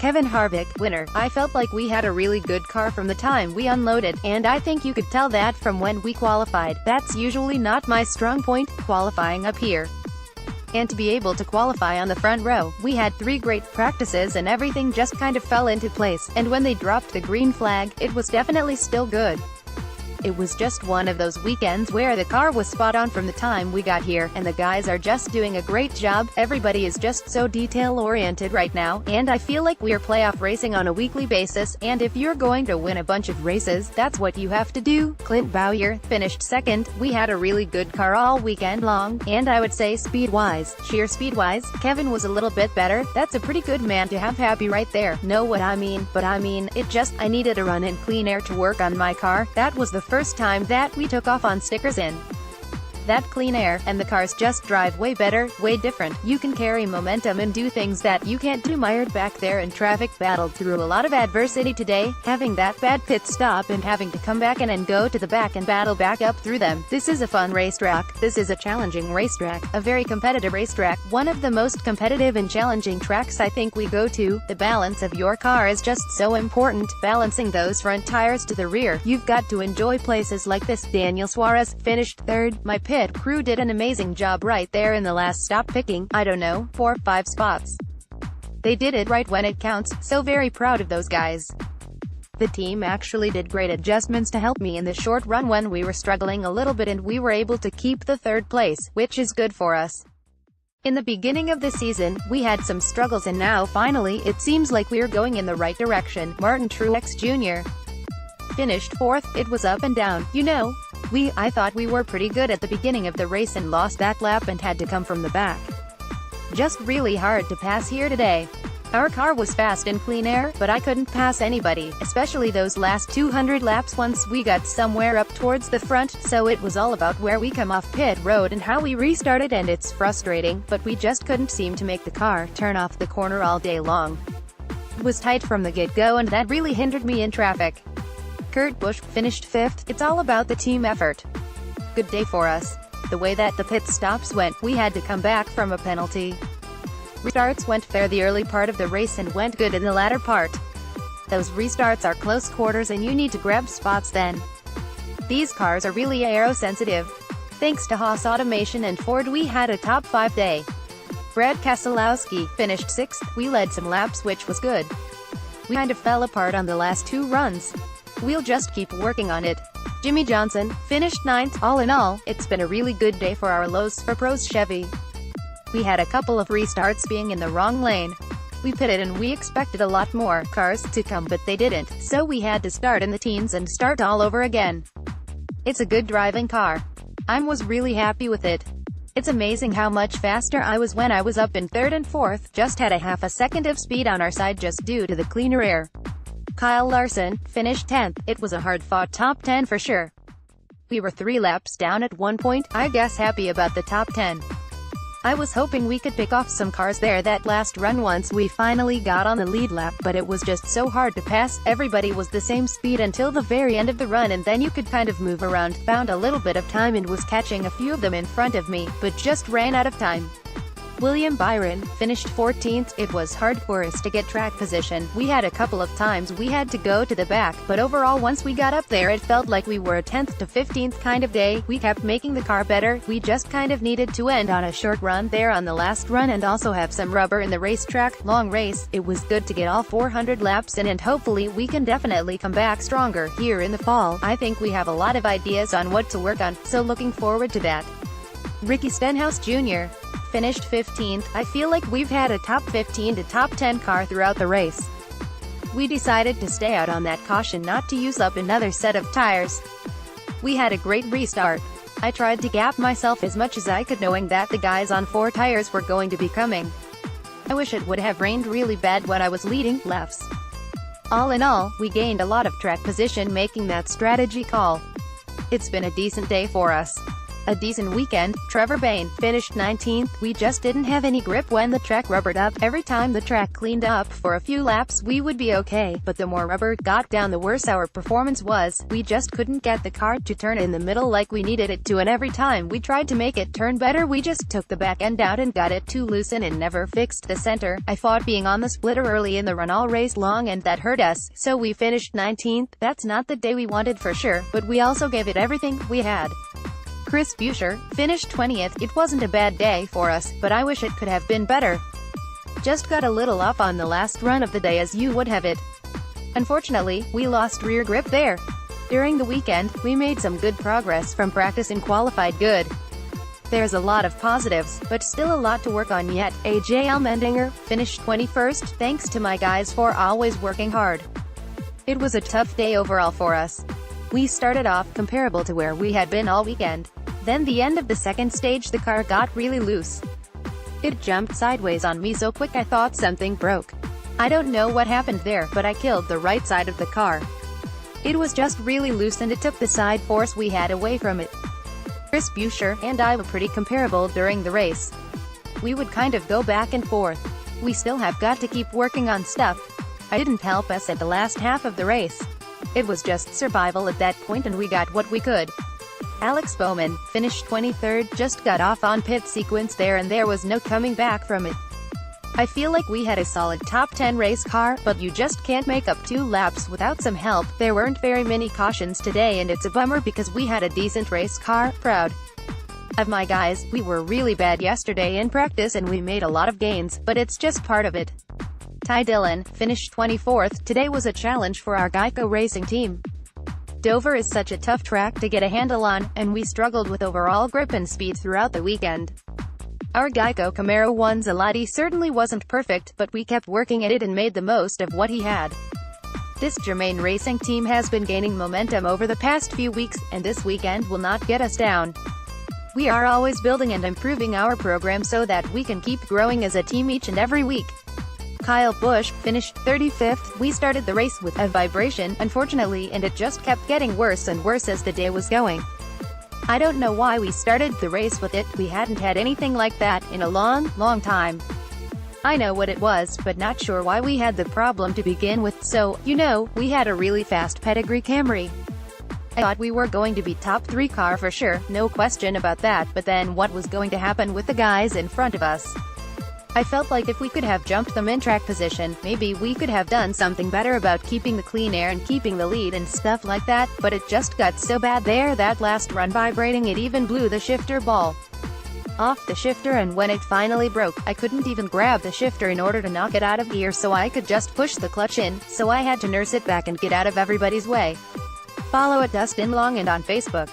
Kevin Harvick, winner. I felt like we had a really good car from the time we unloaded, and I think you could tell that from when we qualified. That's usually not my strong point, qualifying up here. And to be able to qualify on the front row, we had 3 great practices and everything just kind of fell into place, and when they dropped the green flag, it was definitely still good. It was just one of those weekends where the car was spot on from the time we got here, and the guys are just doing a great job. Everybody is just so detail-oriented right now, and I feel like we're playoff racing on a weekly basis, and if you're going to win a bunch of races, that's what you have to do. Clint Bowyer finished second. We had a really good car all weekend long, and I would say speed-wise, sheer speed-wise, Kevin was a little bit better. That's a pretty good man to have happy right there. Know what I mean? But I mean, I needed a run in clean air to work on my car. That was the first time that we took off on stickers in that clean air, and the cars just drive way better, way different. You can carry momentum and do things that you can't do. Mired back there in traffic, battled through a lot of adversity today, having that bad pit stop and having to come back in and go to the back and battle back up through them. This is a fun racetrack. This is a challenging racetrack, a very competitive racetrack, one of the most competitive and challenging tracks I think we go to. The balance of your car is just so important, balancing those front tires to the rear. You've got to enjoy places like this. Daniel Suarez finished third. My pit crew did an amazing job right there in the last stop, picking, I don't know, 4 or 5 spots. They did it right when it counts, so very proud of those guys. The team actually did great adjustments to help me in the short run when we were struggling a little bit, and we were able to keep the 3rd place, which is good for us. In the beginning of the season, we had some struggles, and now finally, it seems like we're going in the right direction. Martin Truex Jr. finished 4th. It was up and down, you know. I thought we were pretty good at the beginning of the race and lost that lap and had to come from the back. Just really hard to pass here today. Our car was fast in clean air, but I couldn't pass anybody, especially those last 200 laps once we got somewhere up towards the front, so it was all about where we come off pit road and how we restarted, and it's frustrating, but we just couldn't seem to make the car turn off the corner all day long. It was tight from the get-go, and that really hindered me in traffic. Kurt Busch finished 5th. It's all about the team effort. Good day for us. The way that the pit stops went, we had to come back from a penalty. Restarts went fair the early part of the race and went good in the latter part. Those restarts are close quarters and you need to grab spots then. These cars are really aero-sensitive. Thanks to Haas Automation and Ford, we had a top 5 day. Brad Keselowski finished 6th. We led some laps, which was good. We kind of fell apart on the last 2 runs. We'll just keep working on it. Jimmy Johnson finished 9th. All in all, it's been a really good day for our Lowe's for Pros Chevy. We had a couple of restarts being in the wrong lane. We pitted and we expected a lot more cars to come, but they didn't, so we had to start in the teens and start all over again. It's a good driving car. I was really happy with it. It's amazing how much faster I was when I was up in 3rd and 4th, just had a half a second of speed on our side just due to the cleaner air. Kyle Larson finished 10th. It was a hard-fought top 10 for sure. We were 3 laps down at one point. I guess happy about the top 10. I was hoping we could pick off some cars there that last run once we finally got on the lead lap, but it was just so hard to pass. Everybody was the same speed until the very end of the run, and then you could kind of move around. Found a little bit of time and was catching a few of them in front of me, but just ran out of time. William Byron finished 14th. It was hard for us to get track position. We had a couple of times we had to go to the back, but overall once we got up there it felt like we were a 10th to 15th kind of day. We kept making the car better. We just kind of needed to end on a short run there on the last run and also have some rubber in the racetrack. Long race. It was good to get all 400 laps in, and hopefully we can definitely come back stronger here in the fall. I think we have a lot of ideas on what to work on, so looking forward to that. Ricky Stenhouse Jr. finished 15th. I feel like we've had a top 15 to top 10 car throughout the race. We decided to stay out on that caution not to use up another set of tires. We had a great restart. I tried to gap myself as much as I could, knowing that the guys on 4 tires were going to be coming. I wish it would have rained really bad when I was leading laps. All in all, we gained a lot of track position making that strategy call. It's been a decent day for us. A decent weekend. Trevor Bayne finished 19th. We just didn't have any grip when the track rubbered up. Every time the track cleaned up for a few laps we would be okay, but the more rubber got down the worse our performance was. We just couldn't get the car to turn in the middle like we needed it to, and every time we tried to make it turn better we just took the back end out and got it too loose and never fixed the center. I fought being on the splitter early in the run all race long and that hurt us, so we finished 19th. That's not the day we wanted for sure, but we also gave it everything we had. Chris Buescher finished 20th. It wasn't a bad day for us, but I wish it could have been better. Just got a little off on the last run of the day as you would have it. Unfortunately, we lost rear grip there. During the weekend, we made some good progress from practice and qualified good. There's a lot of positives, but still a lot to work on yet. AJ Allmendinger finished 21st. Thanks to my guys for always working hard. It was a tough day overall for us. We started off comparable to where we had been all weekend. Then the end of the second stage the car got really loose. It jumped sideways on me so quick I thought something broke. I don't know what happened there, but I killed the right side of the car. It was just really loose and it took the side force we had away from it. Chris Buescher and I were pretty comparable during the race. We would kind of go back and forth. We still have got to keep working on stuff. I didn't help us at the last half of the race. It was just survival at that point and we got what we could. Alex Bowman finished 23rd, just got off on pit sequence there and there was no coming back from it. I feel like we had a solid top 10 race car, but you just can't make up 2 laps without some help. There weren't very many cautions today and it's a bummer because we had a decent race car. Proud of my guys. We were really bad yesterday in practice and we made a lot of gains, but it's just part of it. Ty Dillon finished 24th. Today was a challenge for our Geico racing team. Dover is such a tough track to get a handle on, and we struggled with overall grip and speed throughout the weekend. Our Geico Camaro 1 Zalati certainly wasn't perfect, but we kept working at it and made the most of what he had. This Germain racing team has been gaining momentum over the past few weeks, and this weekend will not get us down. We are always building and improving our program so that we can keep growing as a team each and every week. Kyle Busch finished 35th. We started the race with a vibration, unfortunately, and it just kept getting worse and worse as the day was going. I don't know why we started the race with it. We hadn't had anything like that in a long time. I know what it was, but not sure why we had the problem to begin with. So, you know, we had a really fast pedigree Camry. I thought we were going to be top 3 car for sure, no question about that, but then what was going to happen with the guys in front of us? I felt like if we could have jumped them in track position, maybe we could have done something better about keeping the clean air and keeping the lead and stuff like that, but it just got so bad there that last run vibrating it even blew the shifter ball off the shifter, and when it finally broke, I couldn't even grab the shifter in order to knock it out of gear so I could just push the clutch in, so I had to nurse it back and get out of everybody's way. Follow at Dustin Long and on Facebook.